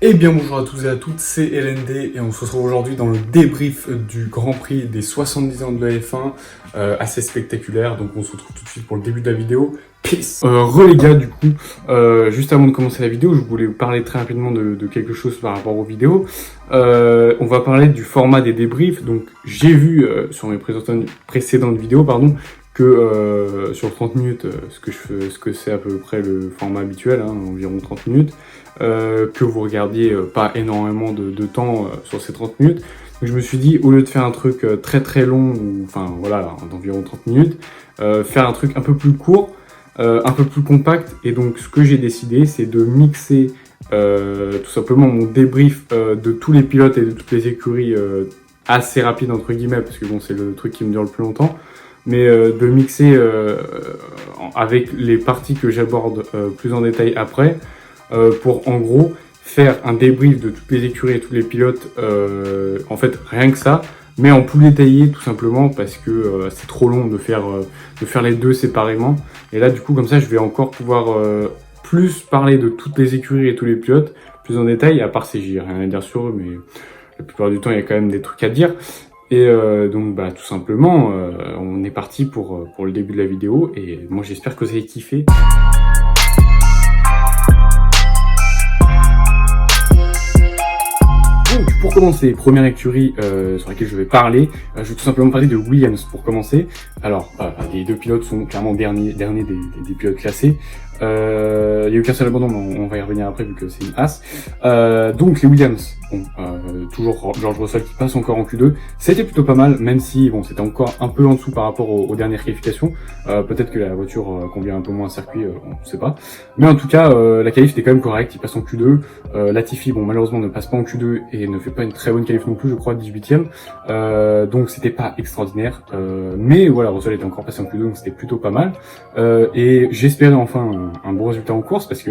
Eh bien bonjour à tous et à toutes, c'est LND et on se retrouve aujourd'hui dans le débrief du Grand Prix des 70 ans de la F1, assez spectaculaire, donc on se retrouve tout de suite pour le début de la vidéo. Peace. Les gars, du coup, juste avant de commencer la vidéo, je voulais vous parler très rapidement de quelque chose par rapport aux vidéos. On va parler du format des débriefs. Donc j'ai vu sur mes précédentes vidéos, que sur 30 minutes, ce que c'est à peu près le format habituel, environ 30 minutes, que vous regardiez pas énormément de temps sur ces 30 minutes. Donc je me suis dit, au lieu de faire un truc très très long, d'environ 30 minutes, faire un truc un peu plus court, un peu plus compact. Et donc ce que j'ai décidé, c'est de mixer tout simplement mon débrief de tous les pilotes et de toutes les écuries assez rapide entre guillemets, parce que bon, c'est le truc qui me dure le plus longtemps, mais de mixer avec les parties que j'aborde plus en détail après, pour en gros faire un débrief de toutes les écuries et tous les pilotes, en fait rien que ça, mais en plus détaillé tout simplement parce que c'est trop long de faire les deux séparément. Et là du coup comme ça je vais encore pouvoir plus parler de toutes les écuries et tous les pilotes plus en détail, à part si j'ai rien à dire sur eux, mais la plupart du temps il y a quand même des trucs à dire. Et donc tout simplement on est parti pour le début de la vidéo, et moi j'espère que vous avez kiffé. Pour commencer, première écurie sur laquelle je vais parler, je vais tout simplement parler de Williams pour commencer. Alors, les deux pilotes sont clairement derniers des pilotes classés. Il y a eu qu'un seul abandon, mais on va y revenir après vu que c'est une As. Donc les Williams, toujours George Russell qui passe encore en Q2, c'était plutôt pas mal, même si bon, c'était encore un peu en dessous par rapport aux dernières qualifications. Peut-être que la voiture convient un peu moins à circuit, on ne sait pas. Mais en tout cas, la qualif était quand même correcte, il passe en Q2. Latifi, bon malheureusement ne passe pas en Q2 et ne fait pas une très bonne qualif non plus, je crois, 18ème. Donc c'était pas extraordinaire. Mais voilà, Russell était encore passé en Q2, donc c'était plutôt pas mal. Et j'espérais enfin un bon résultat en course, parce que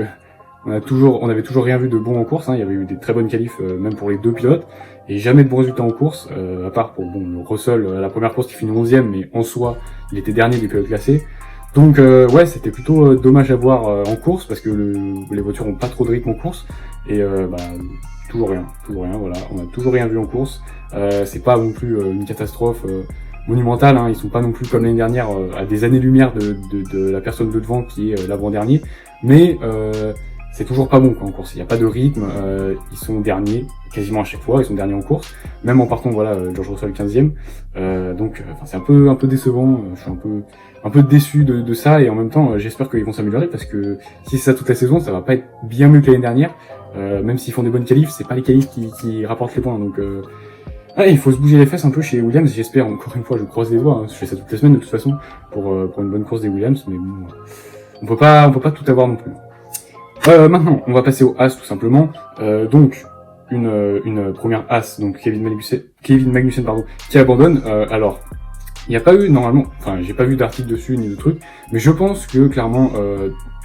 on avait toujours rien vu de bon en course, Il y avait eu des très bonnes qualifs, même pour les deux pilotes, et jamais de bons résultats en course, à part pour le Russell à la première course qui finit 11ème, mais en soi, il était dernier des pilotes classés. Donc ouais, c'était plutôt dommage à voir en course, parce que les voitures ont pas trop de rythme en course, et toujours rien, voilà, on a toujours rien vu en course. C'est pas non plus une catastrophe monumentale, ils sont pas non plus comme l'année dernière à des années-lumière de la personne de devant qui est l'avant-dernier, mais c'est toujours pas bon en course, il n'y a pas de rythme, ils sont derniers quasiment à chaque fois, ils sont derniers en course, même en partant George Russell 15ème, donc c'est un peu décevant, je suis un peu déçu de ça, et en même temps j'espère qu'ils vont s'améliorer, parce que si c'est ça toute la saison, ça va pas être bien mieux que l'année dernière, même s'ils font des bonnes qualifs, c'est pas les qualifs qui rapportent les points, donc il faut se bouger les fesses un peu chez Williams, j'espère, encore une fois, je croise les doigts, je fais ça toutes les semaines de toute façon, pour une bonne course des Williams, mais bon, on peut pas tout avoir non plus. Maintenant, on va passer au As tout simplement, donc une première As, donc Kevin Magnussen qui abandonne. Alors, il n'y a pas eu normalement, j'ai pas vu d'article dessus ni de truc, mais je pense que clairement,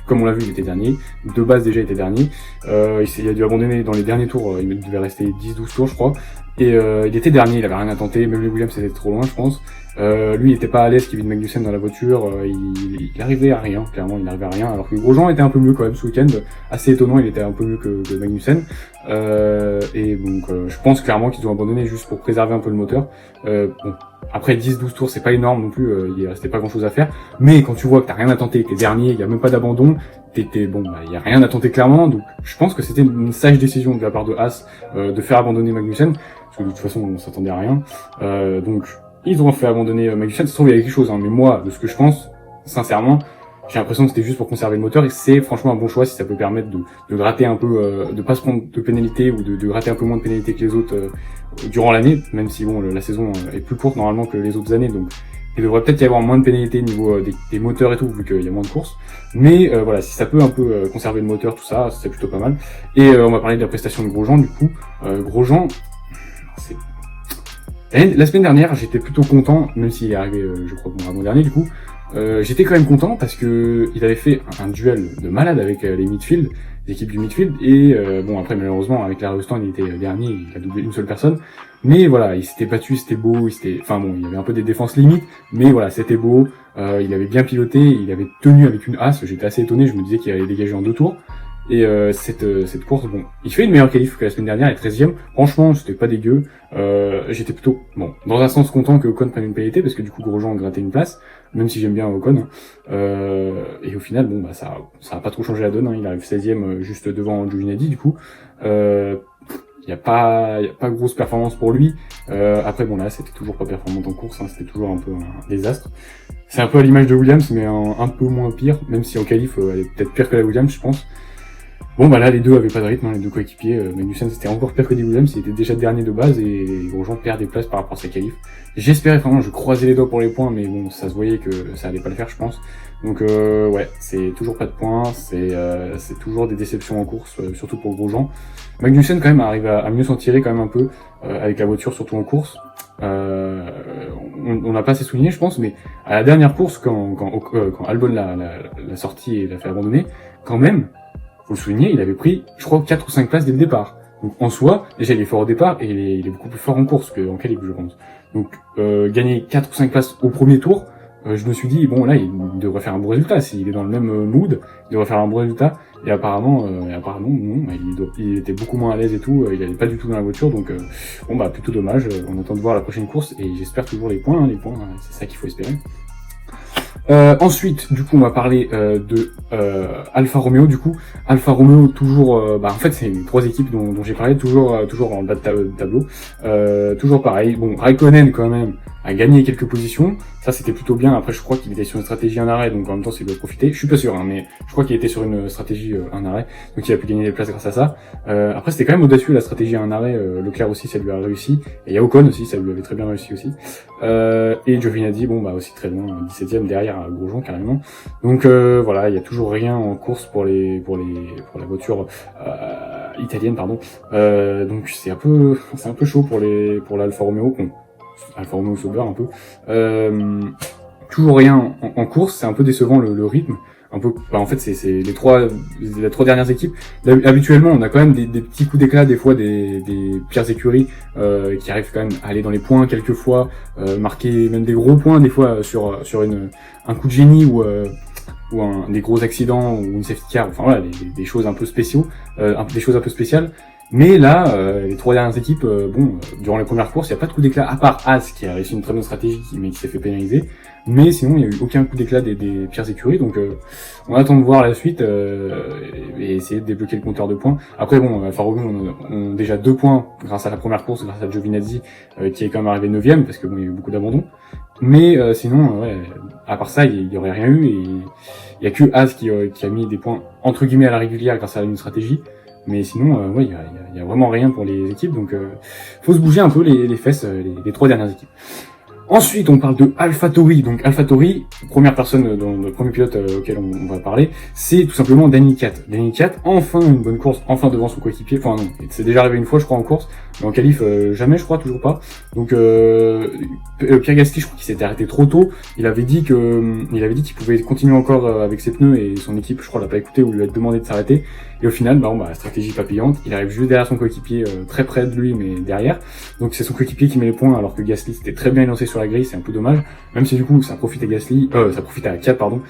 comme on l'a vu, il était dernier, de base déjà il était dernier, il a dû abandonner dans les derniers tours, il devait rester 10-12 tours je crois, et il était dernier, il avait rien à tenter, même les Williams c'était trop loin je pense. Lui il était pas à l'aise, Kevin Magnussen dans la voiture, il arrivait à rien, clairement il arrivait à rien, alors que Grosjean était un peu mieux quand même ce week-end, assez étonnant, il était un peu mieux que Magnussen, et donc je pense clairement qu'ils ont abandonné juste pour préserver un peu le moteur. Bon, après 10-12 tours c'est pas énorme non plus, il restait pas grand chose à faire, mais quand tu vois que t'as rien à tenter, que t'es dernier, il y a même pas d'abandon, il y a rien à tenter clairement, donc je pense que c'était une sage décision de la part de As de faire abandonner Magnussen, parce que de toute façon on s'attendait à rien, donc ils ont fait abandonner Magnussen. Ça se trouve il y a quelque chose, mais moi de ce que je pense, sincèrement, j'ai l'impression que c'était juste pour conserver le moteur, et c'est franchement un bon choix si ça peut permettre de gratter un peu, de pas se prendre de pénalité, ou de gratter un peu moins de pénalité que les autres durant l'année, même si bon la saison est plus courte normalement que les autres années, donc il devrait peut-être y avoir moins de pénalité niveau des moteurs et tout, vu qu'il y a moins de courses. Mais voilà, si ça peut un peu conserver le moteur, tout ça, c'est plutôt pas mal. Et on va parler de la prestation de Grosjean du coup. Grosjean, c'est... La semaine dernière, j'étais plutôt content, même s'il est arrivé, je crois, avant dernier du coup. J'étais quand même content parce que il avait fait un duel de malade avec les midfield, les équipes du midfield, et bon après malheureusement avec la Stand il était dernier, il a doublé une seule personne, mais voilà, il s'était battu, c'était beau, il y avait un peu des défenses limites, mais voilà, c'était beau, il avait bien piloté, il avait tenu avec une As, j'étais assez étonné, je me disais qu'il allait dégager en 2 tours, Et cette course, bon, il fait une meilleure qualif que la semaine dernière, il est 13e. Franchement, c'était pas dégueu. J'étais plutôt, bon, dans un sens content que Ocon prenne une pénalité, parce que du coup Grosjean a gratté une place, même si j'aime bien Ocon. Et au final, bon, bah ça a pas trop changé la donne. Hein. Il arrive 16e juste devant Giovinazzi, du coup. Il y a pas grosse performance pour lui. Après bon là c'était toujours pas performant en course, hein, c'était toujours un peu un désastre. C'est un peu à l'image de Williams mais un peu moins pire, même si en qualif elle est peut-être pire que la Williams je pense. Bon bah là les deux avaient pas de rythme, hein, les deux coéquipiers. Magnussen c'était encore pire que des Williams, il était déjà dernier de base et Grosjean perd des places par rapport à sa qualif. J'espérais vraiment, je croisais les doigts pour les points, mais bon ça se voyait que ça allait pas le faire je pense. Donc ouais, c'est toujours pas de points, c'est toujours des déceptions en course, surtout pour Grosjean. Magnussen quand même arrive à mieux s'en tirer quand même un peu avec la voiture, surtout en course. On n'a pas assez souligné je pense, mais à la dernière course quand Albon l'a sorti et l'a fait abandonner, quand même, faut le souligner, il avait pris, je crois, 4 ou 5 places dès le départ. Donc en soi, déjà il est fort au départ et il est beaucoup plus fort en course qu'en qualif, je pense. Donc gagner 4 ou 5 places au premier tour, je me suis dit, bon là, il devrait faire un bon résultat. S'il est dans le même mood, il devrait faire un bon résultat. Et apparemment non, il était beaucoup moins à l'aise et tout, il allait pas du tout dans la voiture, donc bon bah plutôt dommage. On attend de voir la prochaine course et j'espère toujours les points, c'est ça qu'il faut espérer. Ensuite, du coup, on va parler de Alfa Romeo. Du coup, Alfa Romeo toujours, en fait, c'est les trois équipes dont j'ai parlé, toujours en bas de tableau. Toujours pareil. Bon, Raikkonen quand même a gagné quelques positions. Ça, c'était plutôt bien. Après, je crois qu'il était sur une stratégie en arrêt, donc en même temps, il doit profiter. Je suis pas sûr, hein, mais je crois qu'il était sur une stratégie en arrêt, donc il a pu gagner des places grâce à ça. Après, c'était quand même audacieux la stratégie en arrêt. Leclerc aussi, ça lui a réussi. Et il y a Ocon aussi, ça lui avait très bien réussi aussi. Et Giovinazzi, bon bah aussi très loin, 17e derrière Grosjean carrément. Donc voilà, il y a toujours rien en course pour la voiture italienne, pardon. Donc c'est un peu chaud pour l'Alfa Romeo. Bon, Alfa Romeo Sauber un peu. Toujours rien en course, c'est un peu décevant le rythme. Un peu, en fait, c'est les trois dernières équipes. Habituellement, on a quand même des petits coups d'éclat, des fois des pires écuries qui arrivent quand même à aller dans les points quelquefois, marquer même des gros points des fois sur un coup de génie ou des gros accidents ou une safety car. Enfin voilà, des choses un peu spéciaux, des choses un peu spéciales. Mais là, les trois dernières équipes, durant les premières courses, il n'y a pas de coup d'éclat, à part As qui a réussi une très bonne stratégie, mais qui s'est fait pénaliser. Mais sinon, il n'y a eu aucun coup d'éclat des pires écuries, donc on attend de voir la suite et essayer de débloquer le compteur de points. Après, bon, Alfa Romeo on a déjà 2 points grâce à la première course, grâce à Giovinazzi, qui est quand même arrivé 9e, parce que bon, il y a eu beaucoup d'abandons. Mais sinon, ouais, à part ça, il y aurait rien eu, et il y a que As qui a mis des points entre guillemets à la régulière grâce à une stratégie. Mais sinon, ouais, il y a vraiment rien pour les équipes, donc faut se bouger un peu les fesses, les trois dernières équipes. Ensuite, on parle de AlphaTauri. Donc AlphaTauri, première personne dans le premier pilote auquel on va parler, c'est tout simplement Daniel Ricciardo. Daniel Ricciardo, enfin une bonne course, enfin devant son coéquipier. Enfin non, c'est déjà arrivé une fois, je crois, en course, mais en qualif jamais, je crois, toujours pas. Donc Pierre Gasly, je crois qu'il s'était arrêté trop tôt. Il avait dit qu'il pouvait continuer encore avec ses pneus et son équipe, je crois, l'a pas écouté ou lui a demandé de s'arrêter. Et au final, stratégie pas payante. Il arrive juste derrière son coéquipier, très près de lui, mais derrière. Donc c'est son coéquipier qui met les points, alors que Gasly s'était très bien lancé sur la grille. C'est un peu dommage. Même si du coup, ça profite à Gasly, ça profite à Ricciardo, pardon,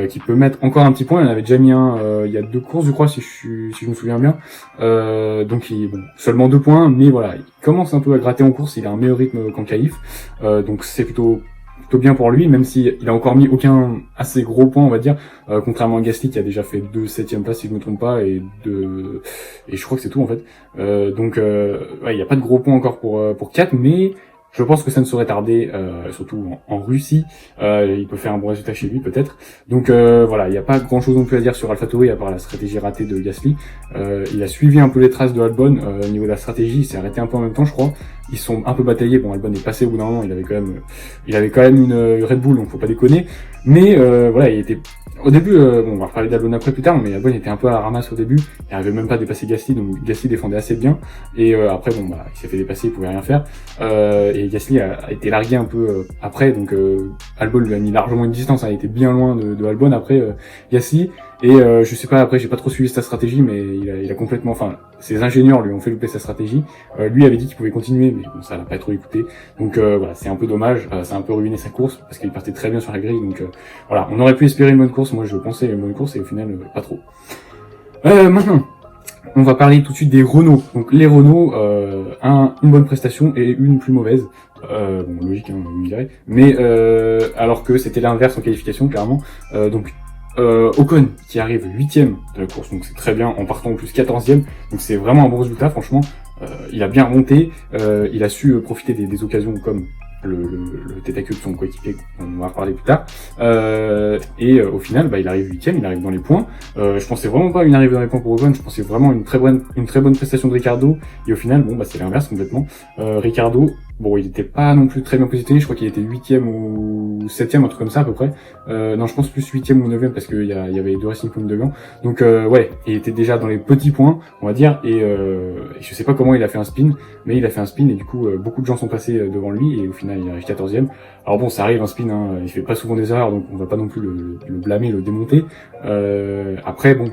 qui peut mettre encore un petit point. Il en avait déjà mis un, il y a 2 courses, je crois, si je me souviens bien. Donc seulement 2 points, mais voilà, il commence un peu à gratter en course. Il a un meilleur rythme qu'en qualif. Donc c'est plutôt bien pour lui, même s'il a encore mis aucun assez gros point, on va dire, contrairement à Gasly qui a déjà fait 2 7e place si je me trompe pas, et je crois que c'est tout en fait. Ouais, il n'y a pas de gros points encore pour 4, mais je pense que ça ne saurait tarder, surtout en Russie. Il peut faire un bon résultat chez lui peut-être. Donc voilà, il n'y a pas grand chose non plus à dire sur AlphaTauri à part la stratégie ratée de Gasly. Il a suivi un peu les traces de Albon au niveau de la stratégie, il s'est arrêté un peu en même temps je crois. Ils sont un peu bataillés. Bon, Albon est passé au bout d'un moment, il avait quand même une Red Bull, donc faut pas déconner. Mais voilà, il était au début, on va reparler d'Albon après plus tard, mais Albon était un peu à la ramasse au début. Il arrivait même pas à dépasser Gasly, donc Gasly défendait assez bien. Et après, il s'est fait dépasser, il pouvait rien faire. Et Gasly a été largué un peu après, donc Albon lui a mis largement une distance. Il était bien loin de Albon après Gasly. Et je sais pas, après j'ai pas trop suivi sa stratégie, mais il a complètement, enfin ses ingénieurs lui ont fait louper sa stratégie. Lui avait dit qu'il pouvait continuer, mais bon, ça l'a pas trop écouté. Donc voilà, c'est un peu dommage, ça a un peu ruiné sa course parce qu'il partait très bien sur la grille. Donc voilà, on aurait pu espérer une bonne course. Moi je pensais une bonne course et au final pas trop. Maintenant, on va parler tout de suite des Renault. Donc les Renault, une bonne prestation et une plus mauvaise. Bon, logique, hein, vous me direz. Mais alors que c'était l'inverse en qualification, clairement. Ocon qui arrive 8ème de la course, donc c'est très bien, en partant en plus 14ème. Donc c'est vraiment un bon résultat, franchement. Il a bien remonté, il a su profiter des occasions comme le tête à queue de son coéquipier, on va en reparler plus tard. Au final, il arrive 8ème, il arrive dans les points. Je pensais vraiment pas une arrivée dans les points pour Ocon, je pensais vraiment une très bonne prestation de Ricciardo. Et au final, c'est l'inverse complètement. Ricciardo, bon, il était pas non plus très bien positionné, je crois qu'il était 8ème ou 7ème, un truc comme ça à peu près. Non, je pense plus 8ème ou 9ème parce qu'il y avait deux Racing Points devant. Donc ouais, il était déjà dans les petits points, on va dire, et je sais pas comment il a fait un spin, mais il a fait un spin et du coup beaucoup de gens sont passés devant lui et au final il arrive 14ème. Alors bon, ça arrive un spin, hein, il fait pas souvent des erreurs, donc on va pas non plus le blâmer, le démonter. Après bon,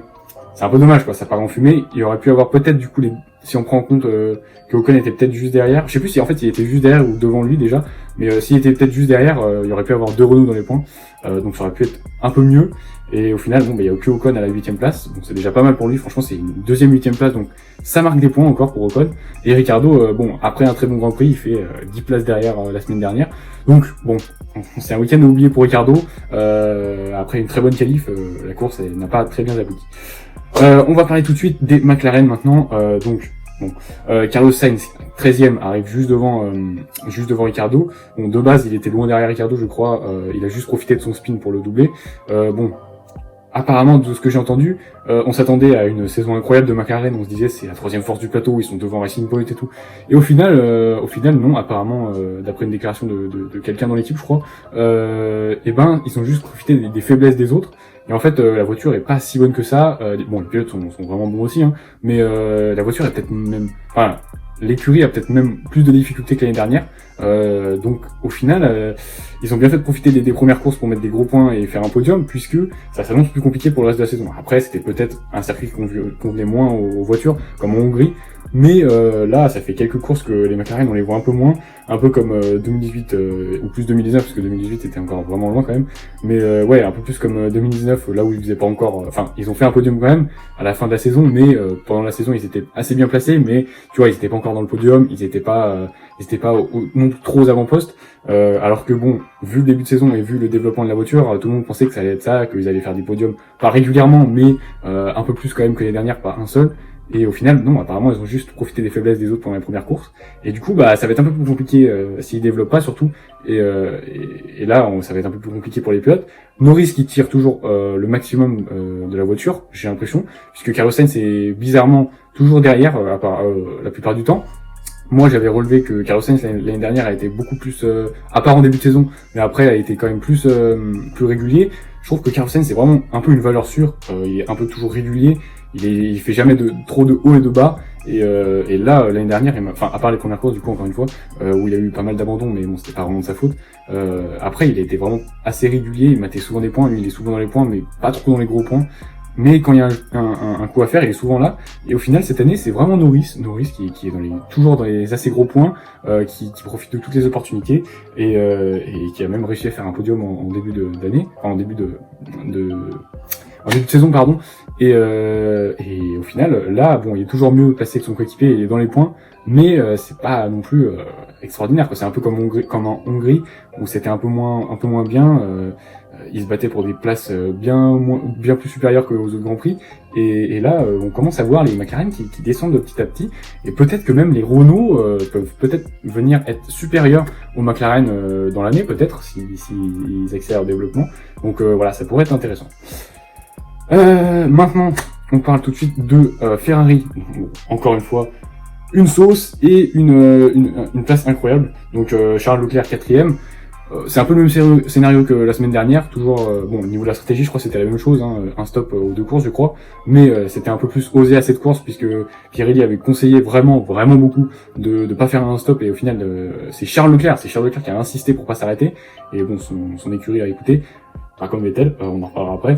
c'est un peu dommage quoi, ça part en fumée. Il aurait pu avoir peut-être du coup si on prend en compte que Ocon était peut-être juste derrière, je sais plus si en fait il était juste derrière ou devant lui déjà, mais s'il était peut-être juste derrière, il aurait pu avoir deux Renault dans les points, donc ça aurait pu être un peu mieux. Et au final, il y a que Ocon à la 8ème place, donc c'est déjà pas mal pour lui. Franchement, c'est une deuxième 8ème place, donc ça marque des points encore pour Ocon. Et Ricciardo, après un très bon Grand Prix, il fait 10 places derrière la semaine dernière. Donc bon, c'est un week-end oublié pour Ricciardo. Après une très bonne qualif, la course n'a pas très bien abouti. On va parler tout de suite des McLaren maintenant. Carlos Sainz, 13ème, arrive juste devant Ricciardo. Bon, de base, il était loin derrière Ricciardo, je crois. Il a juste profité de son spin pour le doubler. Apparemment, de ce que j'ai entendu, on s'attendait à une saison incroyable de McLaren. On se disait c'est la troisième force du plateau, ils sont devant Racing Point et tout. Et au final non. Apparemment, d'après une déclaration de quelqu'un dans l'équipe, je crois, ils ont juste profité des faiblesses des autres. Et en fait, la voiture est pas si bonne que ça. Les pilotes sont vraiment bons aussi, hein, mais la voiture est peut-être même, l'écurie a peut-être même plus de difficultés que l'année dernière. Donc au final, ils ont bien fait de profiter des premières courses pour mettre des gros points et faire un podium, puisque ça s'annonce plus compliqué pour le reste de la saison. Après, c'était peut-être un circuit qui convenait moins aux voitures, comme en Hongrie. Mais là, ça fait quelques courses que les McLaren, on les voit un peu moins, un peu comme 2018 ou plus 2019, parce que 2018 était encore vraiment loin quand même. Mais un peu plus comme 2019, là où ils faisaient pas encore. Ils ont fait un podium quand même à la fin de la saison, mais pendant la saison, ils étaient assez bien placés, mais tu vois, ils étaient pas encore dans le podium, ils étaient pas non plus trop aux avant-postes. Alors que bon, vu le début de saison et vu le développement de la voiture, tout le monde pensait que ça allait être ça, qu'ils allaient faire des podiums, pas régulièrement, mais un peu plus quand même que les dernières, pas un seul. Et au final, non, apparemment, ils ont juste profité des faiblesses des autres pendant la première course. Et du coup, ça va être un peu plus compliqué s'ils développent pas, surtout. Et là, ça va être un peu plus compliqué pour les pilotes. Norris qui tire toujours le maximum de la voiture, j'ai l'impression, puisque Carlos Sainz est bizarrement toujours derrière, la plupart du temps. Moi, j'avais relevé que Carlos Sainz l'année dernière a été beaucoup plus, à part en début de saison, mais après a été quand même plus régulier. Je trouve que Carlos Sainz c'est vraiment un peu une valeur sûre. Il est un peu toujours régulier. Il fait jamais trop de haut et de bas. Et là, l'année dernière, à part les premières courses, du coup, encore une fois, où il a eu pas mal d'abandons, mais bon, c'était pas vraiment de sa faute. Après, il a été vraiment assez régulier. Il mettait souvent des points. Lui, il est souvent dans les points, mais pas trop dans les gros points. Mais quand il y a un coup à faire, il est souvent là. Et au final, cette année, c'est vraiment Norris qui est toujours dans les assez gros points, qui profite de toutes les opportunités et qui a même réussi à faire un podium en début d'année, en début de saison, pardon. Et au final, là, bon, il est toujours mieux placé que son coéquipier, il est dans les points, mais c'est pas non plus extraordinaire, quoi. C'est un peu comme en Hongrie, où c'était un peu moins bien. Il se battait pour des places bien plus supérieures qu'aux autres Grands Prix. Et là, on commence à voir les McLaren qui descendent de petit à petit. Et peut-être que même les Renault peuvent peut-être venir être supérieurs aux McLaren dans l'année, peut-être, s'ils accélèrent au développement. Donc voilà, ça pourrait être intéressant. Maintenant, on parle tout de suite de Ferrari. Encore une fois, une sauce et une place incroyable. Donc Charles Leclerc 4ème. C'est un peu le même scénario que la semaine dernière, toujours au niveau de la stratégie, je crois que c'était la même chose, hein, un stop aux deux courses, je crois, mais c'était un peu plus osé à cette course puisque Pirelli avait conseillé vraiment beaucoup de pas faire un stop et au final c'est Charles Leclerc qui a insisté pour pas s'arrêter et bon son écurie a écouté. Pas comme Vettel, on en reparlera après.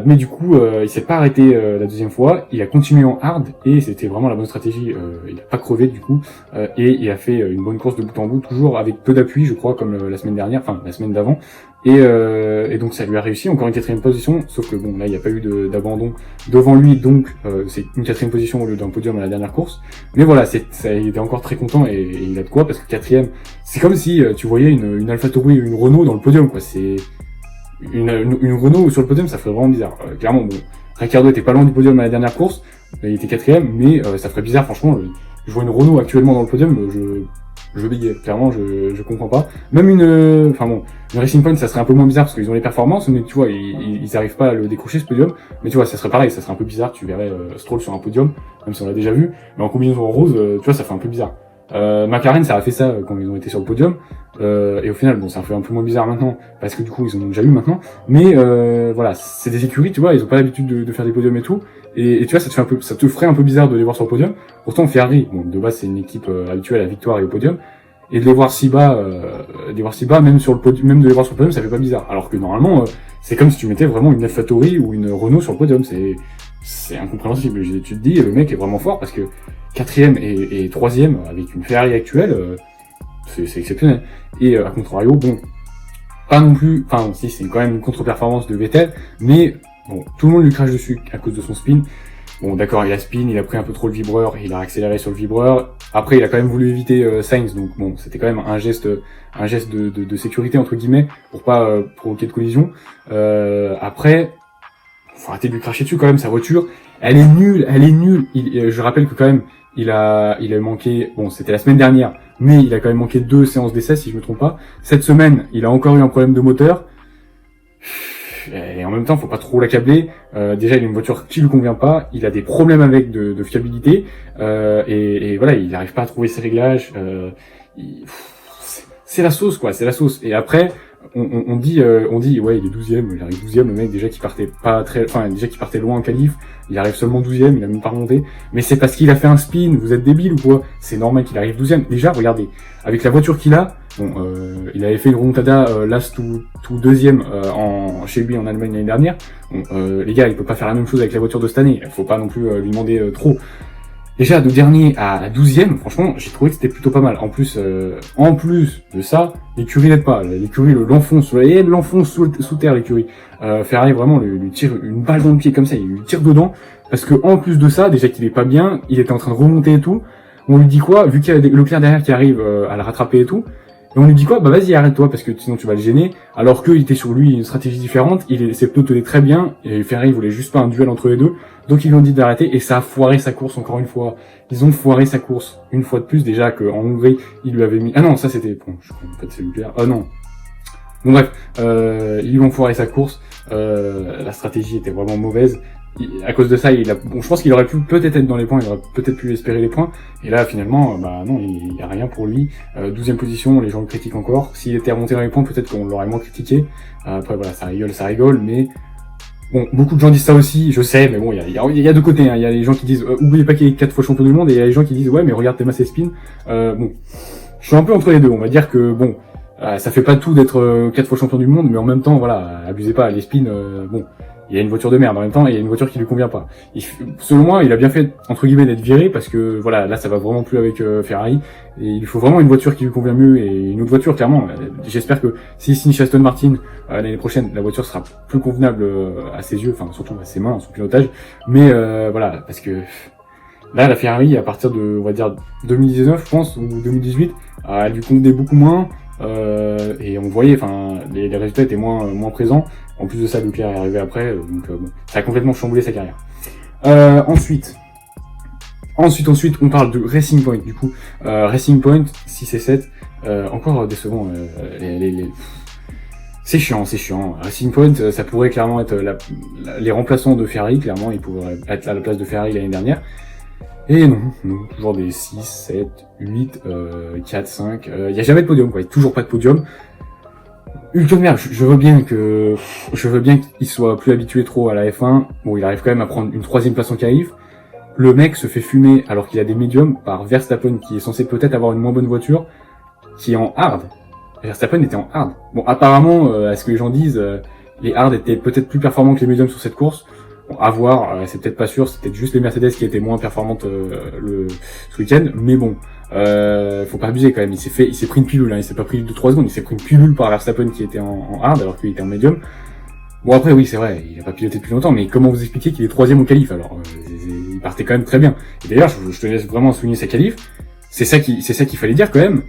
Mais du coup, il s'est pas arrêté la deuxième fois, il a continué en hard et c'était vraiment la bonne stratégie. Il a pas crevé du coup et il a fait une bonne course de bout en bout, toujours avec peu d'appui, je crois, comme la semaine dernière, enfin la semaine d'avant. Et donc ça lui a réussi, encore une 4e position, sauf que bon là il n'y a pas eu d'abandon devant lui, donc c'est une 4e position au lieu d'un podium à la dernière course. Mais voilà, il était encore très content et il a de quoi, parce que 4e, c'est comme si tu voyais une AlphaTauri ou une Renault dans le podium, quoi. C'est une Renault sur le podium, ça ferait vraiment bizarre. Clairement, bon, Ricciardo était pas loin du podium à la dernière course, il était 4e, mais ça ferait bizarre, franchement. Je vois une Renault actuellement dans le podium, je bégayais. Clairement, je comprends pas. Même une Racing Point, ça serait un peu moins bizarre parce qu'ils ont les performances, mais tu vois, ils arrivent pas à le décrocher, ce podium. Mais tu vois, ça serait pareil, ça serait un peu bizarre, tu verrais Stroll sur un podium, même si on l'a déjà vu, mais en combinaison en rose, tu vois, ça fait un peu bizarre. McLaren, ça a fait ça quand ils ont été sur le podium, et au final, bon, ça fait un peu moins bizarre maintenant, parce que du coup, ils en ont déjà eu maintenant, mais voilà, c'est des écuries, tu vois, ils ont pas l'habitude de faire des podiums et tout, et tu vois, ça te ferait un peu bizarre de les voir sur le podium. Pourtant, Ferrari, bon, de base, c'est une équipe habituée à la victoire et au podium, et de les voir si bas, même sur le podium, même de les voir sur le podium, ça fait pas bizarre. Alors que normalement, c'est comme si tu mettais vraiment une AlphaTauri ou une Renault sur le podium, c'est incompréhensible. Tu te dis, le mec est vraiment fort parce que 4e et 3e avec une Ferrari actuelle, c'est exceptionnel. Et à contrario, bon, pas non plus, enfin si, c'est quand même une contre-performance de Vettel, mais bon, tout le monde lui crache dessus à cause de son spin. Bon, d'accord, il a spin, il a pris un peu trop le vibreur, il a accéléré sur le vibreur. Après, il a quand même voulu éviter Sainz, donc bon, c'était quand même un geste de sécurité entre guillemets pour pas provoquer de collision. Après, faut arrêter de lui cracher dessus quand même. Sa voiture, elle est nulle. Je rappelle que quand même, il a manqué. Bon, c'était la semaine dernière, mais il a quand même manqué 2 séances d'essai si je me trompe pas. Cette semaine, il a encore eu un problème de moteur. Et en même temps, faut pas trop l'accabler. Déjà, il a une voiture qui lui convient pas. Il a des problèmes avec de fiabilité. Et voilà, il n'arrive pas à trouver ses réglages. C'est la sauce, quoi. C'est la sauce. Et après, on dit, ouais, il est 12e. Il arrive 12e. Le mec, déjà, qui partait loin en qualif. Il arrive seulement 12e. Il a même pas remonté. Mais c'est parce qu'il a fait un spin. Vous êtes débile ou quoi? C'est normal qu'il arrive 12e. Déjà, regardez. Avec la voiture qu'il a, bon, il avait fait une remontada last to 2e chez lui en Allemagne l'année dernière. Bon, les gars, il peut pas faire la même chose avec la voiture de cette année. Faut pas non plus lui demander trop. Déjà, de dernier à 12e, franchement, j'ai trouvé que c'était plutôt pas mal. En plus de ça, l'écurie n'aide pas. L'écurie l'enfonce sous terre, l'écurie. Ferrari vraiment lui tire une balle dans le pied comme ça, il lui tire dedans. Parce que en plus de ça, déjà qu'il est pas bien, il était en train de remonter et tout. On lui dit quoi? Vu qu'il y a Leclerc derrière qui arrive à le rattraper et tout. Et on lui dit quoi? Bah vas-y, arrête-toi parce que sinon tu vas le gêner. Alors qu'il était sur lui une stratégie différente. Ses pneus tenaient très bien et Ferrari voulait juste pas un duel entre les deux. Donc ils lui ont dit d'arrêter et ça a foiré sa course encore une fois. Ils ont foiré sa course une fois de plus. Déjà qu'en Hongrie, ils lui avaient mis... Ah non, ça c'était... Bon, je crois en fait c'est Leclerc. Ah non. Bon bref, ils lui ont foiré sa course. La stratégie était vraiment mauvaise. À cause de ça, je pense qu'il aurait pu peut-être être dans les points, il aurait peut-être pu espérer les points. Et là, finalement, bah non, il y a rien pour lui. 12e position, les gens le critiquent encore. S'il était remonté dans les points, peut-être qu'on l'aurait moins critiqué. Après, voilà, ça rigole, mais bon, beaucoup de gens disent ça aussi, je sais, mais bon, il y a deux côtés. Hein. Il y a les gens qui disent, oubliez pas qu'il est 4 fois champion du monde, et il y a les gens qui disent, ouais, mais regarde tes masses et spin. Bon, je suis un peu entre les deux. On va dire que bon, ça fait pas tout d'être 4 fois champion du monde, mais en même temps, voilà, abusez pas. Les spins, bon. Il y a une voiture de merde en même temps et il y a une voiture qui lui convient pas. Selon moi, il a bien fait, entre guillemets, d'être viré parce que, voilà, là, ça va vraiment plus avec Ferrari. Et il faut vraiment une voiture qui lui convient mieux et une autre voiture, clairement. J'espère que s'il signe chez Aston Martin l'année prochaine, la voiture sera plus convenable à ses yeux, enfin, surtout à ses mains, à son pilotage. Mais, voilà, parce que là, la Ferrari, à partir de, on va dire, 2019, je pense, ou 2018, elle lui convenait beaucoup moins. Et on voyait, enfin, les résultats étaient moins présents. En plus de ça, Leclerc est arrivé après, donc bon, ça a complètement chamboulé sa carrière. Ensuite, on parle de Racing Point. Du coup, Racing Point 6 et 7, encore décevant. C'est chiant. Racing Point, ça pourrait clairement être les remplaçants de Ferrari. Clairement, ils pourraient être à la place de Ferrari l'année dernière. Et non, toujours des 6, 7, 8, 4, 5. Il y a jamais de podium, quoi. Toujours pas de podium. Hülkenberg, je veux bien qu'il soit plus habitué trop à la F1. Bon, il arrive quand même à prendre une 3e place en qualif. Le mec se fait fumer alors qu'il a des médiums par Verstappen qui est censé peut-être avoir une moins bonne voiture, qui est en hard. Verstappen était en hard. Bon, apparemment, à ce que les gens disent, les hard étaient peut-être plus performants que les médiums sur cette course. Bon, à voir, c'est peut-être pas sûr, c'est peut-être juste les Mercedes qui étaient moins performantes ce week-end, mais bon, Faut pas abuser quand même. Il s'est pris une pilule, hein. Il s'est pas pris 2-3 secondes, il s'est pris une pilule par Verstappen qui était en hard alors qu'il était en médium. Bon après oui c'est vrai, il a pas piloté depuis longtemps, mais comment vous expliquer qu'il est 3e au qualif alors il partait quand même très bien. Et d'ailleurs je te laisse vraiment souligner sa qualif. C'est ça qu'il fallait dire quand même.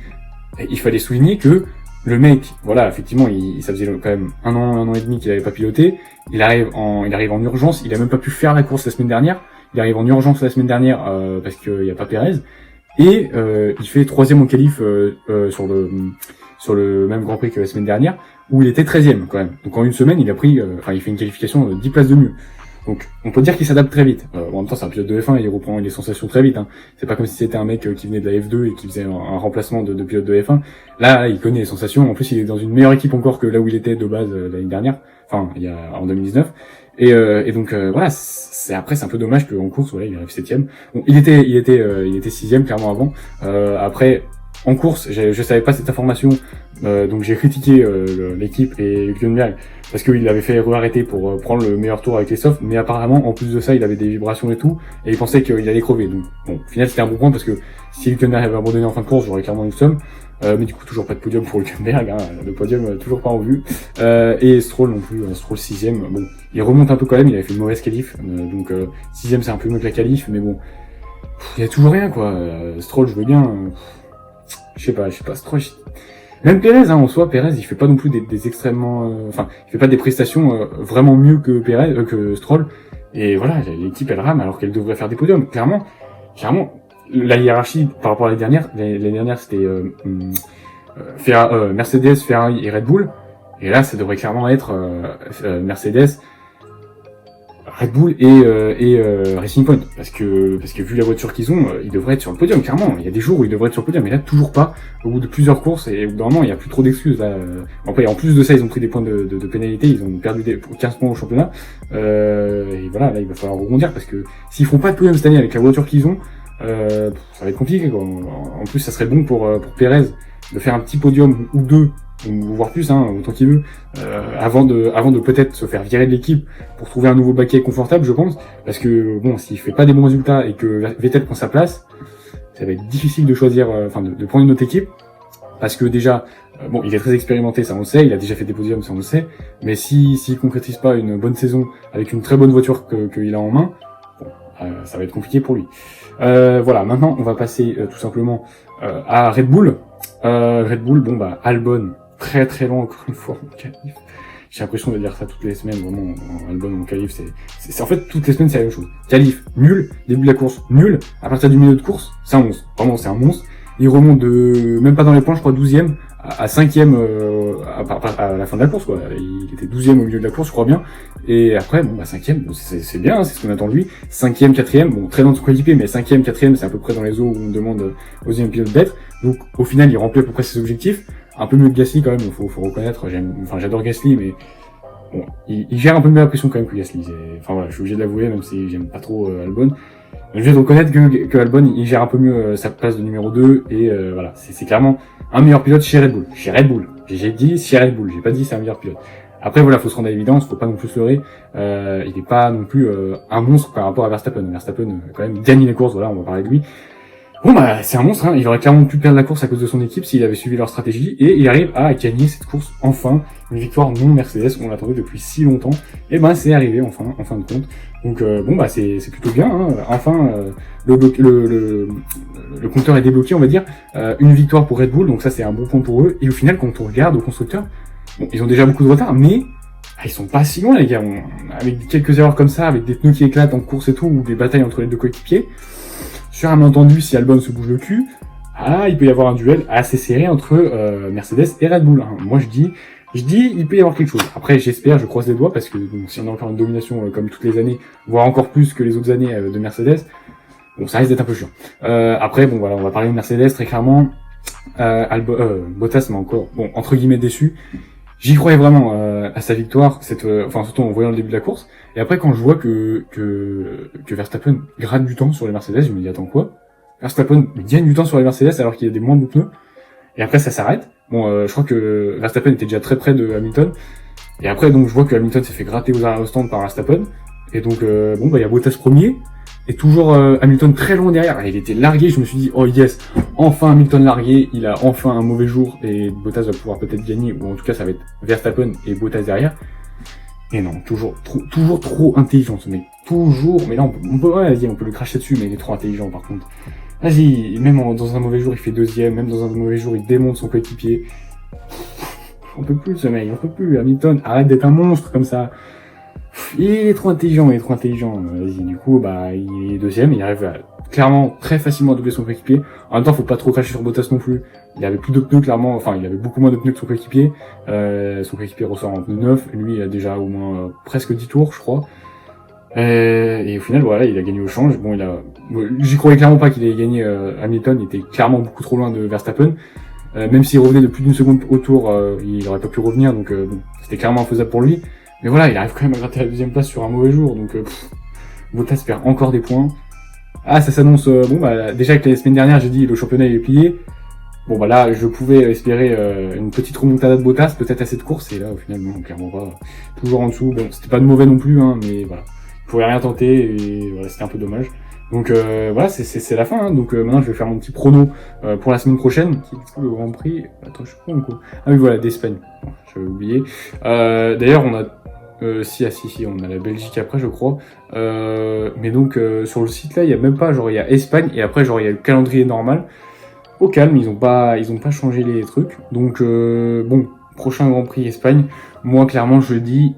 Il fallait souligner que le mec, voilà, effectivement, ça faisait quand même un an et demi qu'il avait pas piloté. Il arrive en urgence. Il a même pas pu faire la course la semaine dernière. Il arrive en urgence la semaine dernière parce qu'il y a pas Pérez. Et il fait 3e au qualif sur le même Grand Prix que la semaine dernière, où il était 13e quand même. Donc en une semaine, il a pris, il fait une qualification de 10 places de mieux. Donc on peut dire qu'il s'adapte très vite. En même temps, c'est un pilote de F1, il reprend les sensations très vite. Hein. C'est pas comme si c'était un mec qui venait de la F2 et qui faisait un remplacement de pilote de F1. Là, il connaît les sensations. En plus, il est dans une meilleure équipe encore que là où il était de base l'année dernière. Enfin, en 2019. Et donc voilà, c'est un peu dommage qu'en course, voilà, il arrive 7e. Bon, il était 6e clairement avant. Après, en course, je savais pas cette information, donc j'ai critiqué l'équipe et Hülkenberg parce qu'il avait fait arrêter pour prendre le meilleur tour avec les softs, mais apparemment en plus de ça, il avait des vibrations et tout, et il pensait qu'il allait crever. Donc bon, au final c'était un bon point parce que si Hülkenberg avait abandonné en fin de course, j'aurais clairement eu le somme. Mais du coup toujours pas de podium pour Hülkenberg, hein, le podium toujours pas en vue. Et Stroll non plus, Stroll 6e. Bon, il remonte un peu quand même, il avait fait une mauvaise qualif, donc 6e c'est un peu mieux que la qualif, mais bon, il y a toujours rien quoi. Stroll je veux bien. Je sais pas, Stroll. Même Pérez, hein, en soi, Pérez, il fait pas non plus des extrêmement, il fait pas des prestations vraiment mieux que que Stroll. Et voilà, l'équipe elle rame alors qu'elle devrait faire des podiums. Clairement, la hiérarchie par rapport à l'année dernière c'était Mercedes, Ferrari et Red Bull. Et là, ça devrait clairement être Mercedes, Red Bull et Racing Point, parce que vu la voiture qu'ils ont, ils devraient être sur le podium, clairement. Il y a des jours où ils devraient être sur le podium, mais là toujours pas. Au bout de plusieurs courses, et au bout d'un moment, il y a plus trop d'excuses là. Après, en plus de ça, ils ont pris des points de pénalité, ils ont perdu 15 points au championnat. Et voilà, là il va falloir rebondir parce que s'ils font pas de podium cette année avec la voiture qu'ils ont, ça va être compliqué quoi. En plus, ça serait bon pour Pérez de faire un petit podium ou deux, ou voire plus, hein, autant qu'il veut, avant de peut-être se faire virer de l'équipe pour trouver un nouveau baquet confortable, je pense, parce que bon, s'il fait pas des bons résultats et que Vettel prend sa place, ça va être difficile de choisir, de prendre une autre équipe, parce que déjà, bon, il est très expérimenté, ça on le sait, il a déjà fait des podiums, ça on le sait, mais s'il concrétise pas une bonne saison avec une très bonne voiture qu'il a en main, bon, ça va être compliqué pour lui. Voilà, maintenant on va passer tout simplement à Red Bull. Red Bull, bon bah Albon, très très long encore une fois en qualif. J'ai l'impression de dire ça toutes les semaines, vraiment, Albon en qualif, c'est en fait toutes les semaines c'est la même chose. Qualif, nul, début de la course, nul, à partir du milieu de course, c'est un monstre, vraiment c'est un monstre. Il remonte même pas dans les points, je crois 12e, à 5e à la fin de la course, quoi. Il était 12e au milieu de la course, je crois bien. Et après, bon, bah 5e, c'est bien, c'est ce qu'on attend de lui. 5e, 4e, bon, très loin de son coéquipier, mais 5e, 4e, c'est à peu près dans les eaux où on demande aux deuxièmes pilotes d'être. Donc, au final, il remplit à peu près ses objectifs. Un peu mieux que Gasly, quand même, faut reconnaître. J'adore Gasly, mais bon, il gère un peu mieux la pression quand même que Gasly. Voilà, je suis obligé de l'avouer, même si j'aime pas trop Albon. Je vais reconnaître que Albon, il gère un peu mieux sa place de numéro 2, et voilà, c'est clairement un meilleur pilote chez Red Bull. Chez Red Bull. J'ai dit chez Red Bull, j'ai pas dit c'est un meilleur pilote. Après voilà, faut se rendre à l'évidence, faut pas non plus se leurrer. Il est pas non plus un monstre par rapport à Verstappen. Verstappen quand même gagne les courses, voilà, on va parler de lui. Bon bah c'est un monstre, hein. Il aurait clairement pu perdre la course à cause de son équipe s'il avait suivi leur stratégie, et il arrive à gagner cette course enfin, une victoire non Mercedes, on l'attendait depuis si longtemps, et ben c'est arrivé enfin, en fin de compte. Donc bon bah c'est plutôt bien, hein. Enfin le compteur est débloqué, on va dire, une victoire pour Red Bull, donc ça c'est un bon point pour eux. Et au final quand on regarde au constructeur, bon ils ont déjà beaucoup de retard, mais ils sont pas si loin les gars, avec quelques erreurs comme ça, avec des pneus qui éclatent en course et tout, ou des batailles entre les deux coéquipiers. Sur un malentendu, si Albon se bouge le cul, il peut y avoir un duel assez serré entre Mercedes et Red Bull. Hein. Moi je dis, il peut y avoir quelque chose. Après, j'espère, je croise les doigts, parce que bon, si on a encore une domination comme toutes les années, voire encore plus que les autres années de Mercedes, bon, ça risque d'être un peu chiant. Après, bon voilà, on va parler de Mercedes très clairement. Bottas m'a encore, bon, entre guillemets déçu. J'y croyais vraiment à sa victoire, surtout en voyant le début de la course. Et après, quand je vois que Verstappen gratte du temps sur les Mercedes, je me dis attends quoi? Verstappen gagne du temps sur les Mercedes alors qu'il y a des moins de pneus. Et après, ça s'arrête. Bon, je crois que Verstappen était déjà très près de Hamilton. Et après, donc, je vois que Hamilton s'est fait gratter au stand par Verstappen. Et donc, il y a Bottas premier. Et toujours Hamilton très loin derrière. Il était largué, je me suis dit, oh yes, enfin Hamilton largué, il a enfin un mauvais jour et Bottas va pouvoir peut-être gagner, ou en tout cas ça va être Verstappen et Bottas derrière. Et non, toujours trop intelligent ce mec. Toujours, mais là on peut ouais, vas-y, on peut lui cracher dessus, mais il est trop intelligent par contre. Vas-y, même dans un mauvais jour il fait deuxième, même dans un mauvais jour il démonte son coéquipier. On peut plus ce mec, on peut plus. Hamilton, arrête d'être un monstre comme ça. Il est trop intelligent, Vas-y, du coup, bah, il est deuxième, il arrive clairement très facilement à doubler son coéquipier. En même temps, faut pas trop cracher sur Bottas non plus. Il avait plus de pneus, clairement, enfin, il avait beaucoup moins de pneus que son coéquipier. Son coéquipier ressort en pneu 9, lui, il a déjà au moins presque 10 tours, je crois. Et au final, voilà, il a gagné au change. Bon, j'y croyais clairement pas qu'il allait gagner Hamilton, il était clairement beaucoup trop loin de Verstappen. Même s'il revenait de plus d'une seconde au tour, il aurait pas pu revenir, donc bon, c'était clairement infaisable pour lui. Mais voilà, il arrive quand même à gratter la deuxième place sur un mauvais jour, donc Bottas perd encore des points. Ah, ça s'annonce, bon bah déjà que la semaine dernière j'ai dit le championnat est plié. Bon bah là, je pouvais espérer une petite remontada de Bottas, peut-être à cette course, et là au final non, clairement pas. Toujours en dessous, bon c'était pas de mauvais non plus, hein, mais voilà. Il pouvait rien tenter, et voilà, c'était un peu dommage. Donc voilà, c'est la fin, hein. Donc maintenant je vais faire mon petit prono pour la semaine prochaine, qui est le Grand Prix. Attends, je suis con quoi. Ah oui voilà, d'Espagne. Bon, j'avais oublié. D'ailleurs on a si, on a la Belgique après, je crois. Mais donc, sur le site là, il y a même pas, genre, il y a Espagne, et après, genre, il y a le calendrier normal. Au calme, ils ont pas changé les trucs. Donc, bon, prochain Grand Prix Espagne. Moi, clairement, je dis,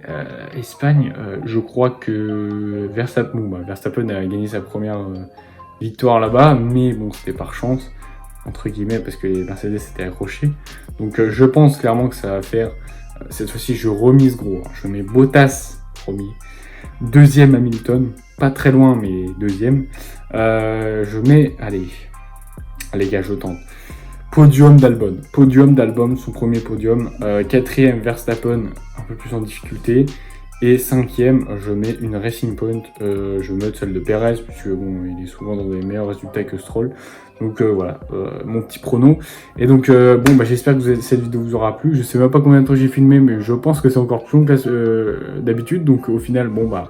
Espagne, je crois que Verstappen a gagné sa première victoire là-bas, mais bon, c'était par chance, entre guillemets, parce que les Mercedes s'étaient accrochés. Donc, je pense clairement que ça va faire. Cette fois-ci, je remise gros. Je mets Bottas, premier. Deuxième Hamilton, pas très loin, mais deuxième. Je mets, allez gars, je tente. Podium d'Albon, son premier podium. Quatrième Verstappen, un peu plus en difficulté. Et cinquième, je mets une Racing Point. Je mets celle de Perez, puisque bon, il est souvent dans des meilleurs résultats que Stroll. Donc voilà, mon petit prono. Et donc bon, bah j'espère que cette vidéo vous aura plu. Je sais même pas combien de temps j'ai filmé, mais je pense que c'est encore plus long que d'habitude. Donc au final, bon bah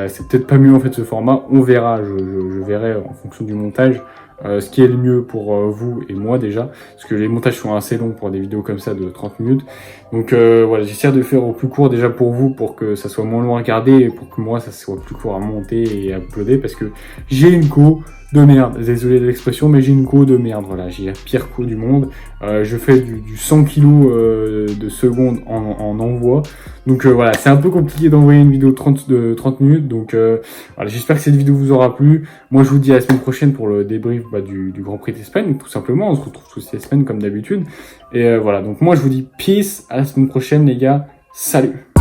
c'est peut-être pas mieux en fait ce format. On verra, je verrai en fonction du montage. Ce qui est le mieux pour vous et moi déjà, parce que les montages sont assez longs pour des vidéos comme ça de 30 minutes. Donc voilà, j'essaie de le faire au plus court déjà pour vous, pour que ça soit moins long à regarder, et pour que moi ça soit plus court à monter et à uploader, parce que j'ai une co de merde, désolé de l'expression, mais j'ai une co de merde, voilà, j'ai la pire co du monde. Je fais du 100 kg de seconde en envoi, donc voilà, c'est un peu compliqué d'envoyer une vidéo de 30 minutes, donc voilà, j'espère que cette vidéo vous aura plu. Moi je vous dis à la semaine prochaine pour le débrief du Grand Prix d'Espagne, tout simplement, on se retrouve toutes les semaines comme d'habitude, et voilà, donc moi je vous dis peace, à la semaine prochaine les gars, salut.